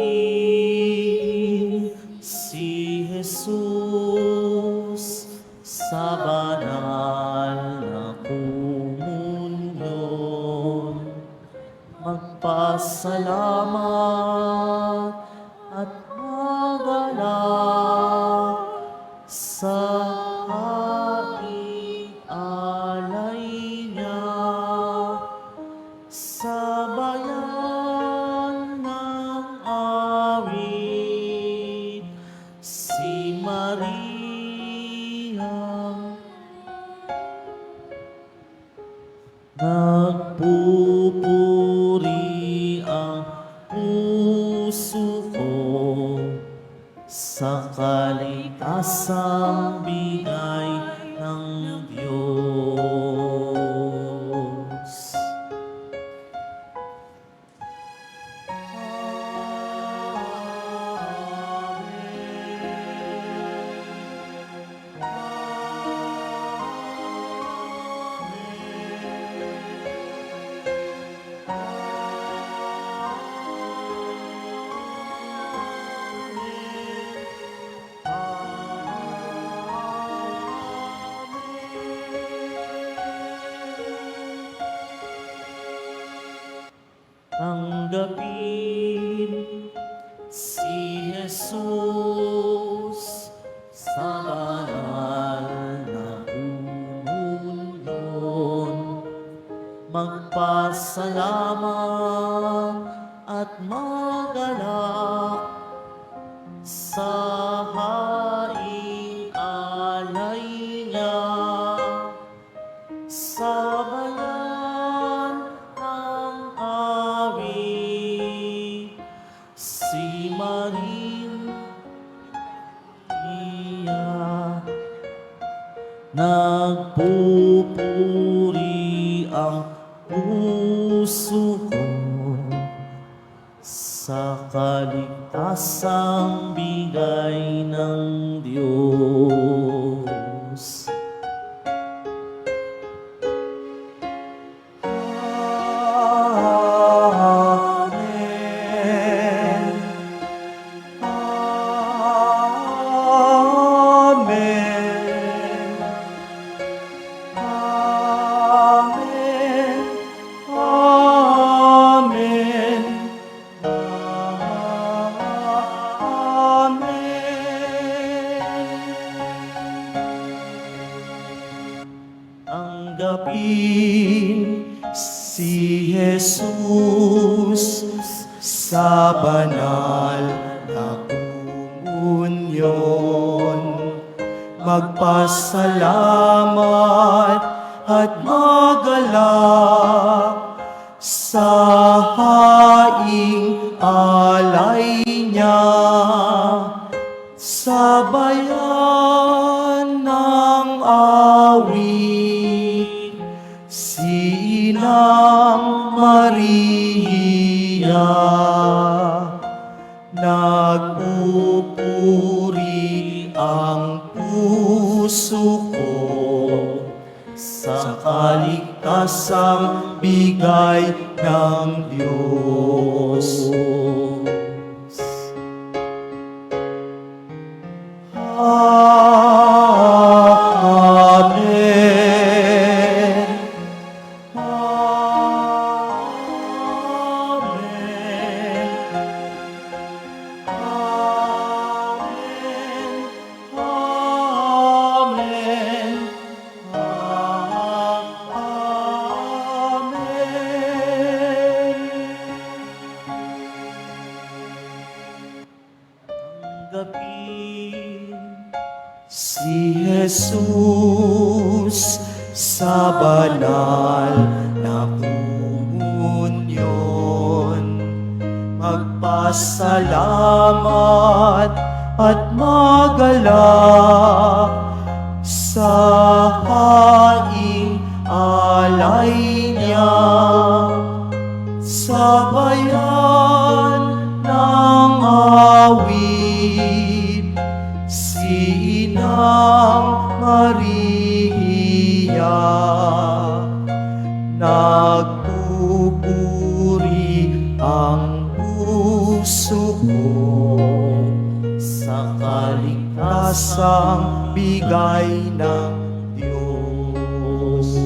Tanggapin si Jesus sa banal na komunyon. Magpasalamat at magalak sa alay niya sa bayan ng awit, si Maria nagpupuri ang puso ko sa kaligtasang bigay ng Diyos. Tanggapin si Jesus sa banal na komunyon. Magpasalamat at magalak sa haing alay niya sa bayan ng awit, si Maria nagpupuri ang puso ko sa kaligtasang bigay ng Diyos. Amen. Amen. Amen. si Jesus sa banal na komunyon. Magpasalamat at magalak sa haing alay niya sa bayan ng awit. Si Inang Maria, nagpupuri ang puso ko sa kaligtasang bigay ng Diyos. Amen. Amen. Amen. Tanggapin si Jesus sa banal na komunyon. Magpasalamat at magalak sa haing alay niya sa bayan ng awit. Si Inang Maria, nagpupuri ang puso ko sa kaligtasang bigay ng Diyos.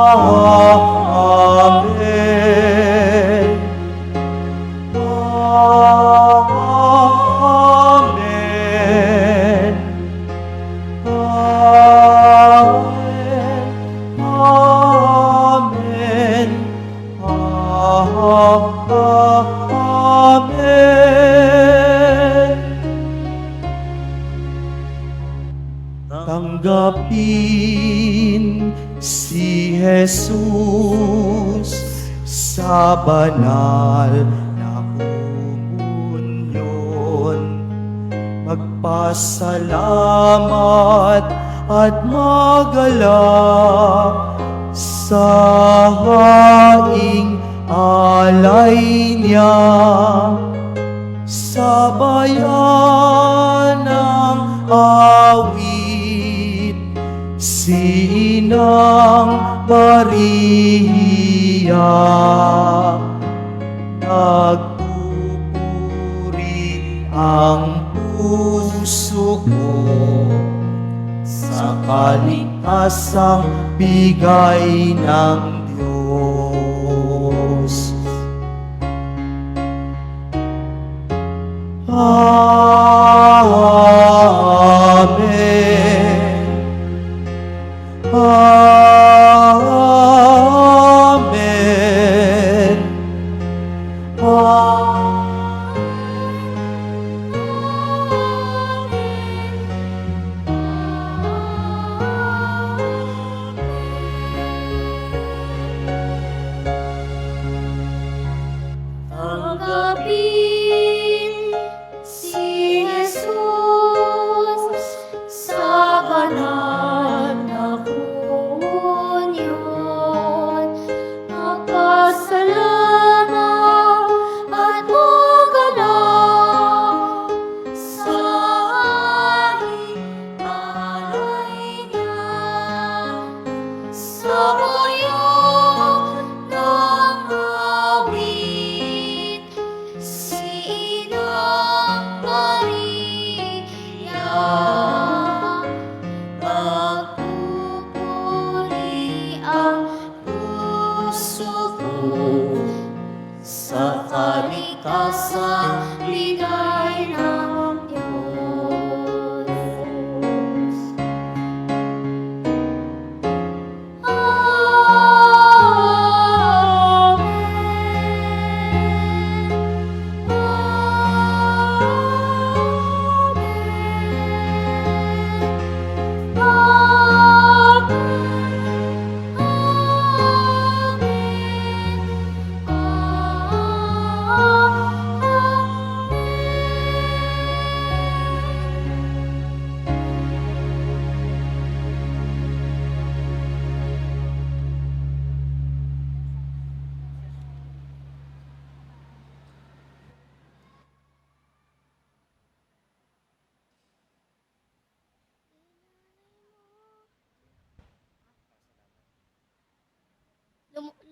Amen. Amen. Amen. Amen. Amen. Tanggapin si Jesus sa banal na komunyon. Magpasalamat at magalak sa haing alay niya sa bayan ng awit. Si Inang Maria, nagpupuri ang puso ko sa kaligtasang bigay ng Diyos. Amen. Amen. Tanggapin si Jesus sa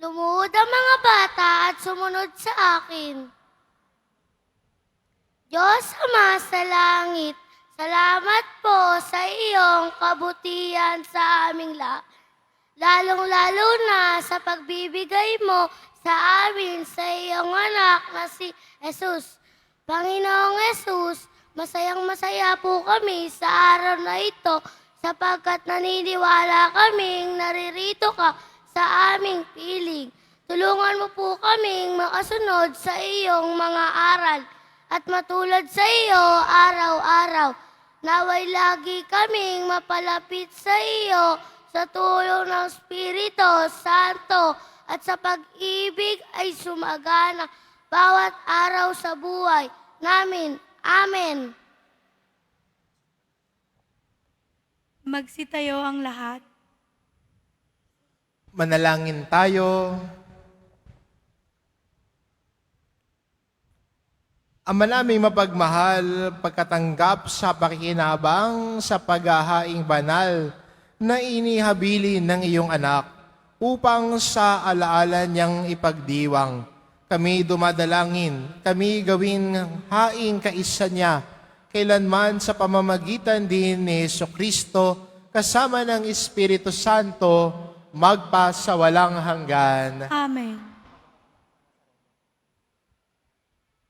Lumuhod ang mga bata at sumunod sa akin. Diyos Ama sa langit, salamat po sa iyong kabutihan sa aming lahat. Lalong-lalo na sa pagbibigay mo sa amin sa iyong anak na si Jesus. Panginoong Jesus, masayang-masaya po kami sa araw na ito sapagkat naniniwala kaming naririto ka sa aming piling. Tulungan mo po kaming makasunod sa iyong mga aral at matulad sa iyo araw-araw. Naway lagi kaming mapalapit sa iyo sa tulong ng Espiritu Santo at sa pag-ibig ay sumagana bawat araw sa buhay namin. Amen. Magsitayo ang lahat. Manalangin tayo. Ama naming mapagmahal, pagkatanggap sa pakikinabang sa paghahaing banal na inihabilin ng iyong anak upang sa alaala niyang ipagdiwang. Kami dumadalangin, kami gawin haing kaisa niya, kailanman sa pamamagitan din ni Jesucristo kasama ng Espiritu Santo, magpa sa walang hanggan. Amen.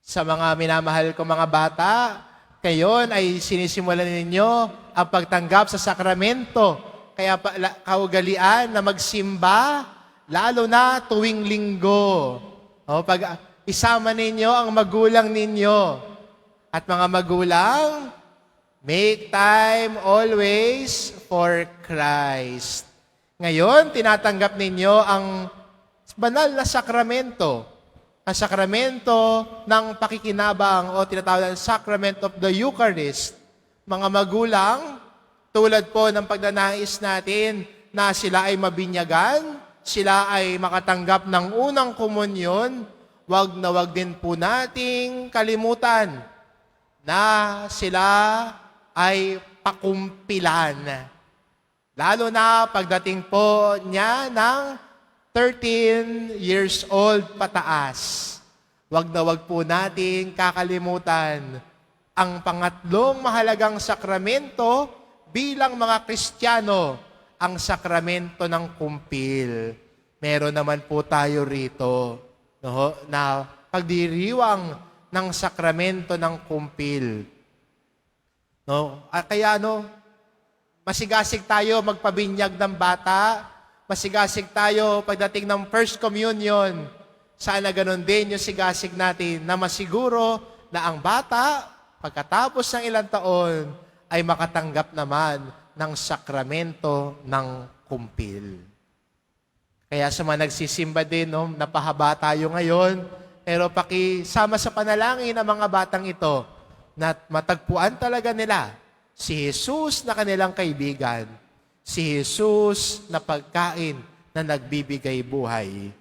Sa mga minamahal ko mga bata, kayon ay sinisimulan ninyo ang pagtanggap sa sakramento. Kaya kaugalian na magsimba, lalo na tuwing linggo. O, pag isama ninyo ang magulang ninyo. At mga magulang, make time always for Christ. Ngayon, tinatanggap ninyo ang banal na sakramento. Ang sakramento ng pakikinabang o tinatawag na Sacrament of the Eucharist. Mga magulang, tulad po ng pagnanais natin na sila ay mabinyagan, sila ay makatanggap ng unang komunyon, wag na wag din po nating kalimutan na sila ay pakumpilan. Lalo na pagdating po niya ng 13 years old pataas. Wag na wag po nating kakalimutan ang pangatlong mahalagang sakramento bilang mga Kristiyano, ang sakramento ng kumpil. Meron naman po tayo rito na pagdiriwang ng sakramento ng kumpil. Kaya masigasig tayo magpabinyag ng bata, masigasig tayo pagdating ng First Communion. Sana ganun din yung sigasig natin na masiguro na ang bata, pagkatapos ng ilang taon, ay makatanggap naman ng sakramento ng kumpil. Kaya sa mga nagsisimba din, napahaba tayo ngayon, pero pakisama sa panalangin ang mga batang ito na matagpuan talaga nila si Jesus na kanilang kaibigan, si Jesus na pagkain na nagbibigay buhay.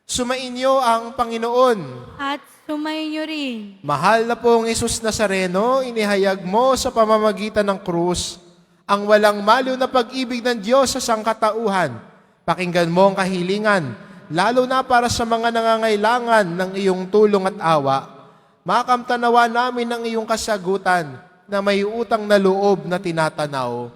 Sumainyo ang Panginoon. At sumainyo rin. Mahal na pong Jesus Nazareno, inihayag mo sa pamamagitan ng krus ang walang maliw na pag-ibig ng Diyos sa sangkatauhan. Pakinggan mo ang kahilingan, lalo na para sa mga nangangailangan ng iyong tulong at awa. Makamtanawa namin ang iyong kasagutan na may utang na loob na tinatanaw.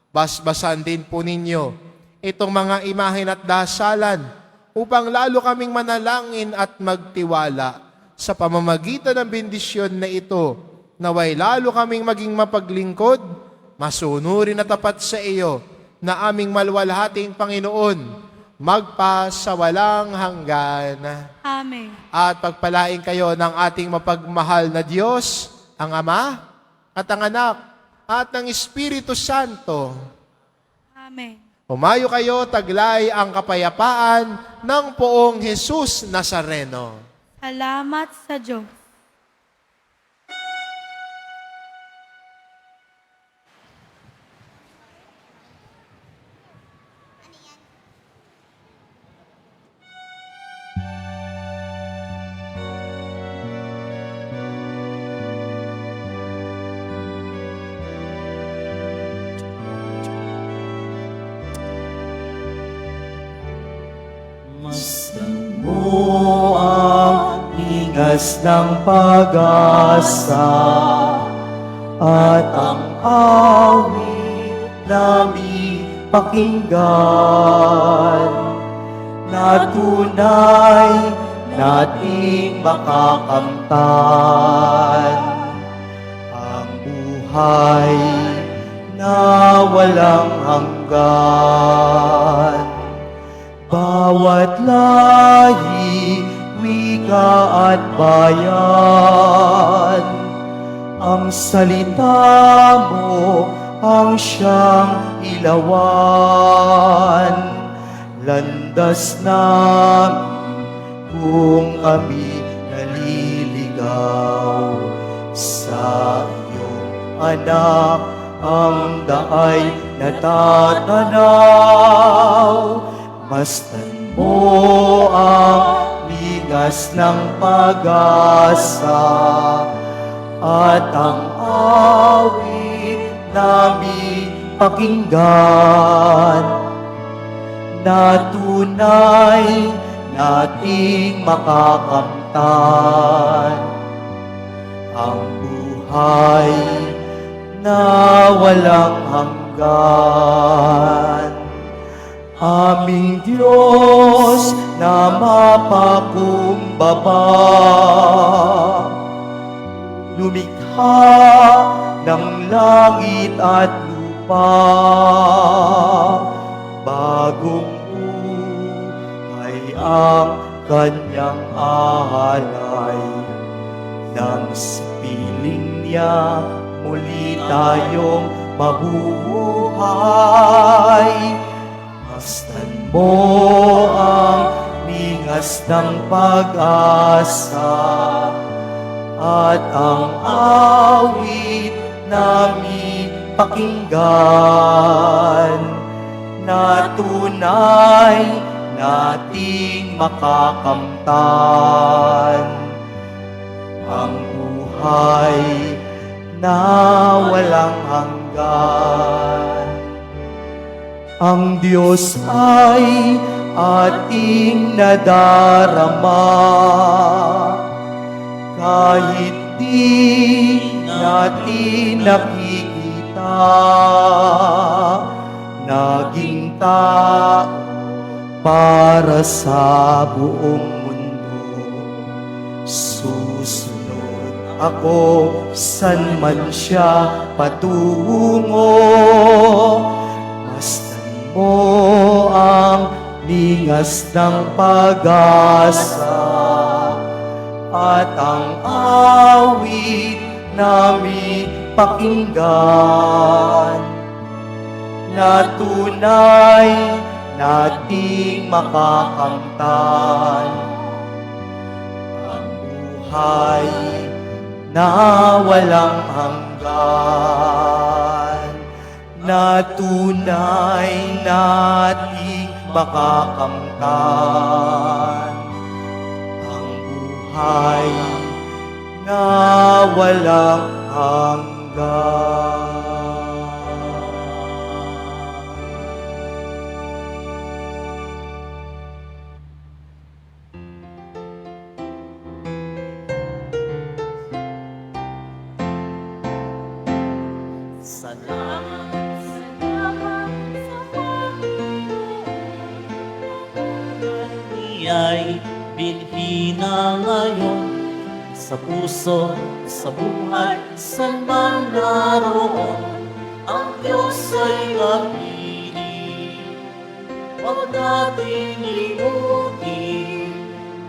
Basbasan din po ninyo itong mga imahen at dasalan upang lalo kaming manalangin at magtiwala sa pamamagitan ng bendisyon na ito, naway lalo kaming maging mapaglingkod, masunurin at tapat sa iyo na aming malwalhating Panginoon, magpa sa walang hanggan. Amen. At pagpalain kayo ng ating mapagmahal na Diyos, ang Ama, at ang Anak, at ng Espiritu Santo. Amen. Humayo kayo, taglay ang kapayapaan ng poong Jesus Nazareno. Salamat sa Diyos. Masdan Ningas ng pag-asa at ang awit namin pakinggan na tunay nating makakamtan ang buhay na walang hanggan. Bawat lahi, wika at bayan, ang salita mo ang siyang ilawan. Landas namin kung kami naliligaw sa iyong anak, ang daay natatanaw. Masdan mo ang bigas ng pag-asa at ang awit namin pakinggan na tunay nating makakamtan ang buhay na walang hanggan. Aming Diyos na mapakumbaba, lumikha ng langit at lupa, bagong buhay ang kanyang alay. Nang sipiling niya, muli tayong mabubuhay. Masdan mo ang ningas ng pag-asa at ang awit namin pakinggan na tunay nating makakamtan ang buhay na walang hanggan. Ang Diyos ay ating nadarama kahit di natin nakikita. Naging tao para sa buong mundo. Susunod ako san man siya patungo. Masdan mo ang ningas ng pag-asa at ang awit namin pakinggan na tunay nating makakamtan ang buhay na walang hanggan, na tunay nating makakamtan ang buhay na walang hanggan. Ay binhi na ngayon sa puso, sa buhay, saan man naroon ang Diyos ay napiling. Huwag natin limutin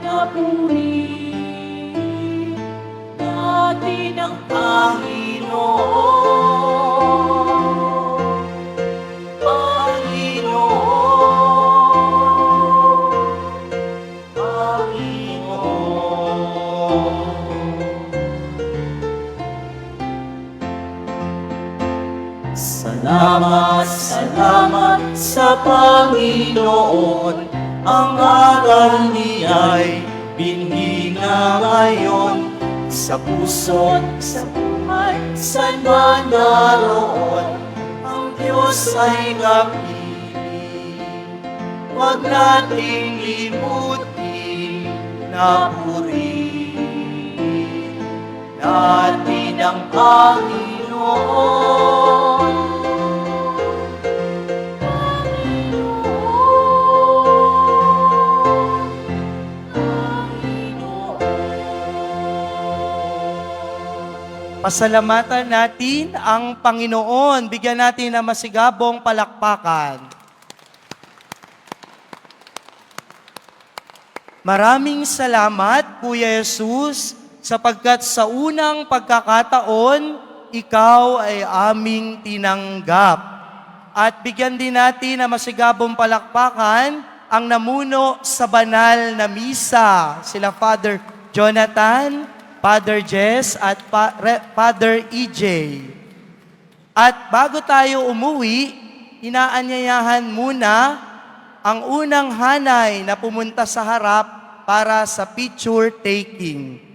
na purihin natin ang Panginoon. Salamat, salamat sa Panginoon. Ang aral niya'y binhi na ngayon sa puso't sa buhay, saan man naroon ang Diyos ay napiling. Huwag nating limutin na purihin natin ang Panginoon. Pasalamatan natin ang Panginoon. Bigyan natin ng masigabong palakpakan. Maraming salamat, Kuya Jesus, sapagkat sa unang pagkakataon, ikaw ay aming tinanggap. At bigyan din natin ng masigabong palakpakan ang namuno sa banal na misa, sila Father Jonathan, Father Jess at Father EJ. At bago tayo umuwi, inaanyayahan muna ang unang hanay na pumunta sa harap para sa picture taking.